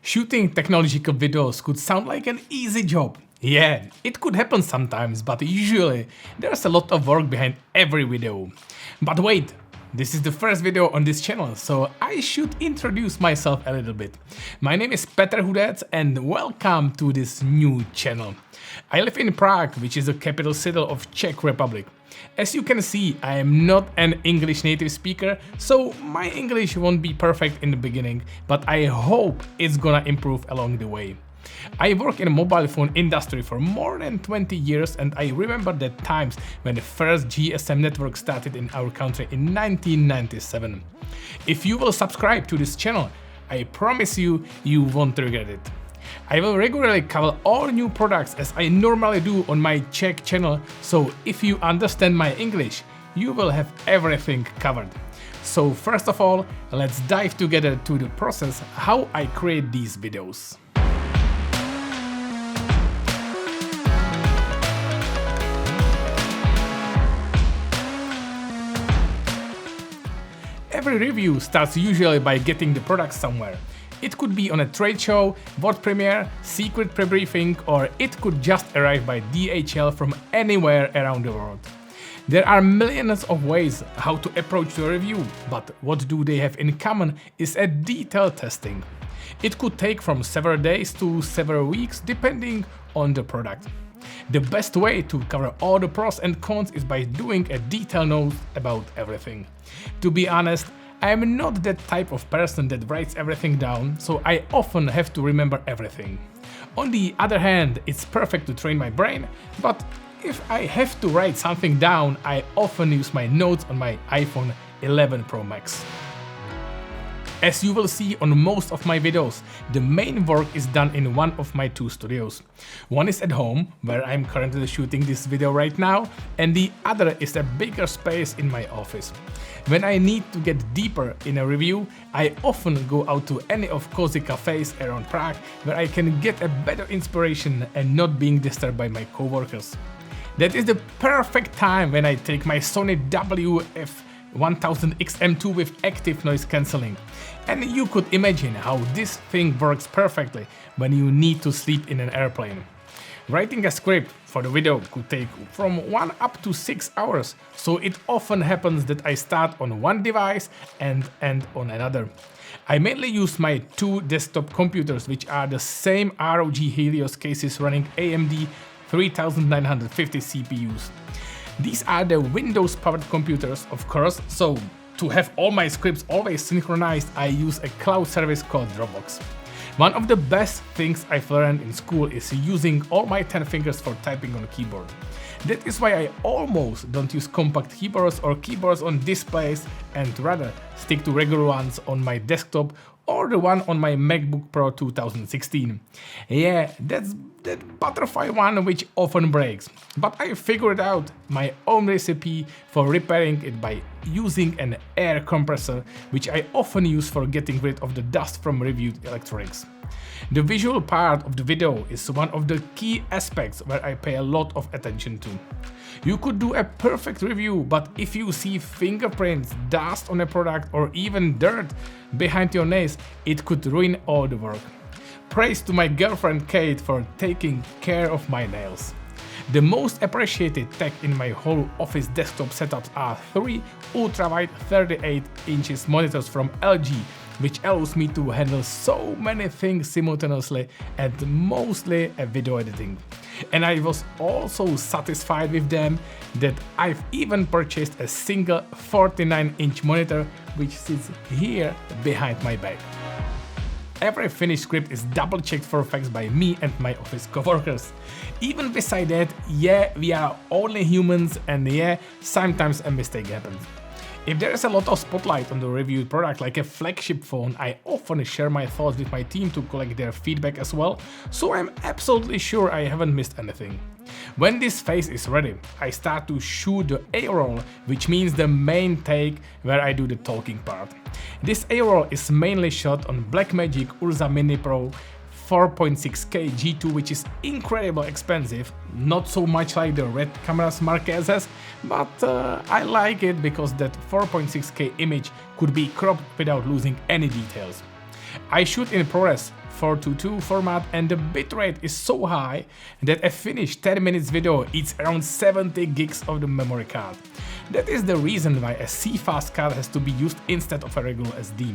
Shooting technological videos could sound like an easy job. Yeah, it could happen sometimes, but usually there's a lot of work behind every video. But wait, this is the first video on this channel, so I should introduce myself a little bit. My name is Petr Hudec and welcome to this new channel. I live in Prague, which is the capital city of Czech Republic. As you can see, I am not an English native speaker, so my English won't be perfect in the beginning, but I hope it's gonna improve along the way. I work in the mobile phone industry for more than 20 years and I remember the times when the first GSM network started in our country in 1997. If you will subscribe to this channel, I promise you, you won't regret it. I will regularly cover all new products as I normally do on my Czech channel, so if you understand my English, you will have everything covered. So first of all, let's dive together to the process how I create these videos. Every review starts usually by getting the product somewhere. It could be on a trade show, world premiere, secret pre-briefing, or it could just arrive by DHL from anywhere around the world. There are millions of ways how to approach the review, but what do they have in common is a detailed testing. It could take from several days to several weeks depending on the product. The best way to cover all the pros and cons is by doing a detailed note about everything. To be honest, I am not that type of person that writes everything down, so I often have to remember everything. On the other hand, it's perfect to train my brain, but if I have to write something down, I often use my notes on my iPhone 11 Pro Max. As you will see on most of my videos, the main work is done in one of my two studios. One is at home, where I'm currently shooting this video right now, and the other is a bigger space in my office. When I need to get deeper in a review, I often go out to any of cozy cafes around Prague, where I can get a better inspiration and not being disturbed by my coworkers. That is the perfect time when I take my Sony WF-1000XM2 with active noise cancelling. And you could imagine how this thing works perfectly when you need to sleep in an airplane. Writing a script for the video could take from 1 up to 6 hours, so it often happens that I start on one device and end on another. I mainly use my two desktop computers, which are the same ROG Helios cases running AMD 3950 CPUs. These are the Windows powered computers, of course, so to have all my scripts always synchronized, I use a cloud service called Dropbox. One of the best things I've learned in school is using all my 10 fingers for typing on a keyboard. That is why I almost don't use compact keyboards or keyboards on displays and rather stick to regular ones on my desktop or the one on my MacBook Pro 2016. Yeah, that's that butterfly one which often breaks, but I figured out my own recipe for repairing it by using an air compressor, which I often use for getting rid of the dust from reviewed electronics. The visual part of the video is one of the key aspects where I pay a lot of attention to. You could do a perfect review, but if you see fingerprints, dust on a product, or even dirt behind your nails, it could ruin all the work. Praise to my girlfriend Kate for taking care of my nails. The most appreciated tech in my whole office desktop setups are 3 ultra-wide 38 inches monitors from LG, which allows me to handle so many things simultaneously and mostly video editing. And I was also satisfied with them that I've even purchased a single 49-inch monitor which sits here behind my back. Every finished script is double checked for facts by me and my office coworkers. Even beside that, yeah, we are only humans and yeah, sometimes a mistake happens. If there is a lot of spotlight on the reviewed product like a flagship phone, I often share my thoughts with my team to collect their feedback as well, so I'm absolutely sure I haven't missed anything. When this phase is ready, I start to shoot the A-roll, which means the main take where I do the talking part. This A-roll is mainly shot on Blackmagic Ursa Mini Pro 4.6K G2, which is incredibly expensive, not so much like the red cameras Marquez has, but I like it because that 4.6K image could be cropped without losing any details. I shoot in ProRes 4:2 format and the bitrate is so high that a finished 10 minutes video eats around 70 gigs of the memory card. That is the reason why a CFast card has to be used instead of a regular SD.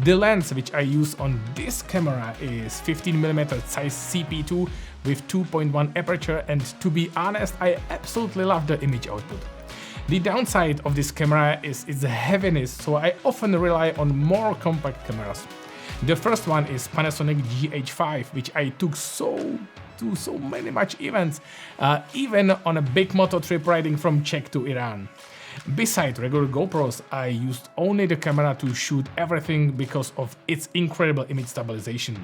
The lens which I use on this camera is 15mm size CP2 with 2.1 aperture, and to be honest, I absolutely love the image output. The downside of this camera is its heaviness, so I often rely on more compact cameras. The first one is Panasonic GH5, which I took to so many events, even on a big moto trip riding from Czech to Iran. Besides regular GoPros, I used only the camera to shoot everything because of its incredible image stabilization.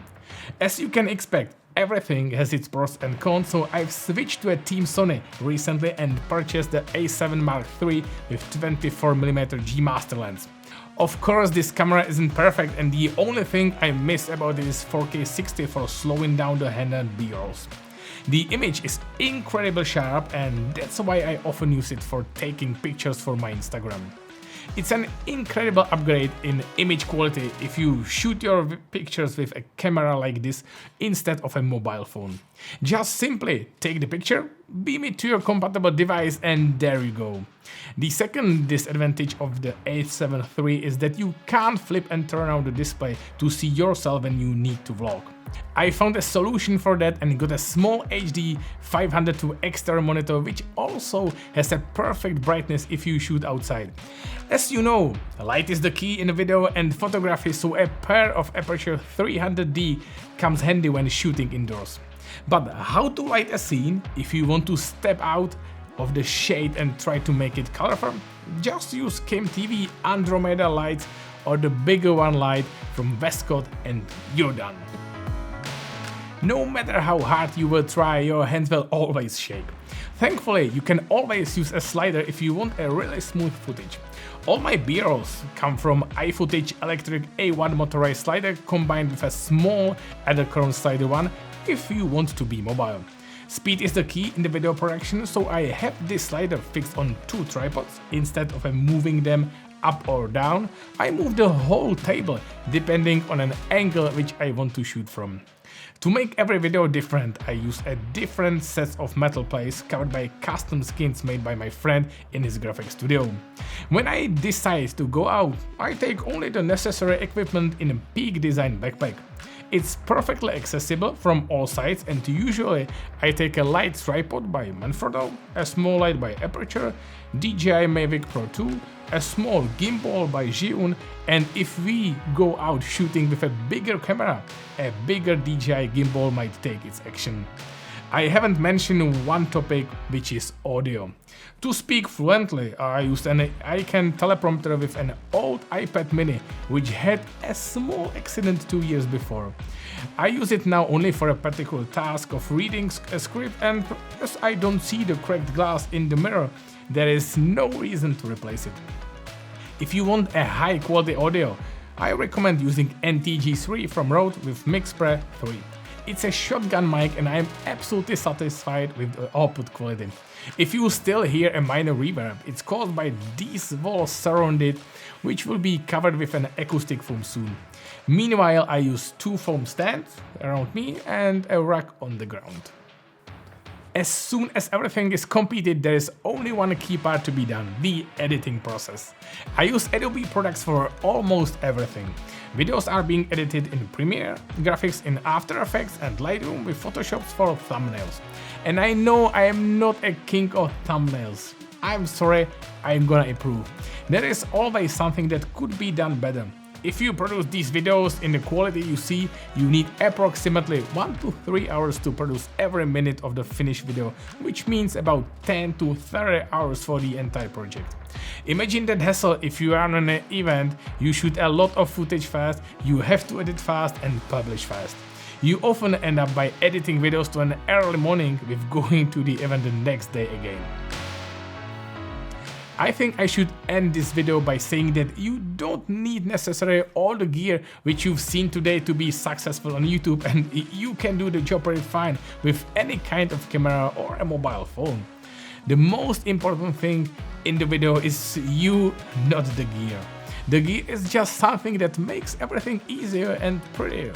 As you can expect, everything has its pros and cons, so I've switched to a Team Sony recently and purchased the A7 Mark III with 24mm G Master lens. Of course, this camera isn't perfect, and the only thing I miss about it is 4K 60 for slowing down the handheld B-rolls. The image is incredibly sharp, and that's why I often use it for taking pictures for my Instagram. It's an incredible upgrade in image quality if you shoot your pictures with a camera like this instead of a mobile phone. Just simply take the picture, beam it to your compatible device, and there you go. The second disadvantage of the A7 III is that you can't flip and turn on the display to see yourself when you need to vlog. I found a solution for that and got a small HD 502 external monitor, which also has a perfect brightness if you shoot outside. As you know, light is the key in video and photography, so a pair of aperture 300D comes handy when shooting indoors. But how to light a scene if you want to step out of the shade and try to make it colorful? Just use CamTV Andromeda lights or the bigger one light from Westcott and you're done. No matter how hard you will try, your hands will always shake. Thankfully, you can always use a slider if you want a really smooth footage. All my B-rolls come from iFootage electric A1 motorized slider combined with a small Adderchrome slider one if you want to be mobile. Speed is the key in the video production, so I have this slider fixed on 2 tripods. Instead of moving them up or down, I move the whole table depending on an angle which I want to shoot from. To make every video different, I use a different set of metal plates covered by custom skins made by my friend in his graphic studio. When I decide to go out, I take only the necessary equipment in a Peak Design backpack. It's perfectly accessible from all sides, and usually I take a light tripod by Manfrotto, a small light by Aperture, DJI Mavic Pro 2, a small gimbal by Zhiyun, and if we go out shooting with a bigger camera, a bigger DJI gimbal might take its action. I haven't mentioned one topic, which is audio. To speak fluently, I used an iCan teleprompter with an old iPad mini, which had a small accident 2 years before. I use it now only for a particular task of reading a script, and as I don't see the cracked glass in the mirror, there is no reason to replace it. If you want a high quality audio, I recommend using NTG3 from Rode with MixPre 3. It's a shotgun mic and I am absolutely satisfied with the output quality. If you still hear a minor reverb, it's caused by these walls surrounded, which will be covered with an acoustic foam soon. Meanwhile, I use 2 foam stands around me and a rack on the ground. As soon as everything is completed, there is only one key part to be done, the editing process. I use Adobe products for almost everything. Videos are being edited in Premiere, graphics in After Effects, and Lightroom with Photoshop for thumbnails. And I know I am not a king of thumbnails. I'm sorry, I'm gonna improve. There is always something that could be done better. If you produce these videos in the quality you see, you need approximately 1 to 3 hours to produce every minute of the finished video, which means about 10 to 30 hours for the entire project. Imagine that hassle if you are on an event, you shoot a lot of footage fast, you have to edit fast and publish fast. You often end up by editing videos to an early morning with going to the event the next day again. I think I should end this video by saying that you don't need necessarily all the gear which you've seen today to be successful on YouTube, and you can do the job pretty fine with any kind of camera or a mobile phone. The most important thing in the video is you, not the gear. The gear is just something that makes everything easier and prettier.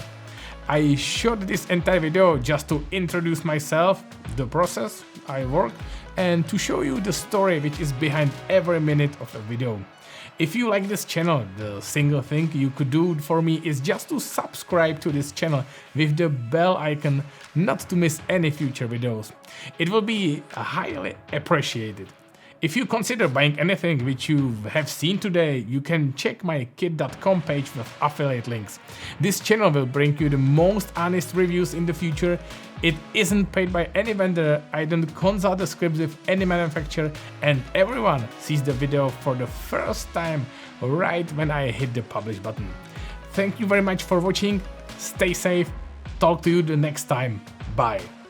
I shot this entire video just to introduce myself, the process I work, and to show you the story which is behind every minute of a video. If you like this channel, the single thing you could do for me is just to subscribe to this channel with the bell icon, not to miss any future videos. It will be highly appreciated. If you consider buying anything which you have seen today, you can check my kit.com page with affiliate links. This channel will bring you the most honest reviews in the future. It isn't paid by any vendor, I don't consult the scripts with any manufacturer, and everyone sees the video for the first time right when I hit the publish button. Thank you very much for watching, stay safe, talk to you the next time, bye.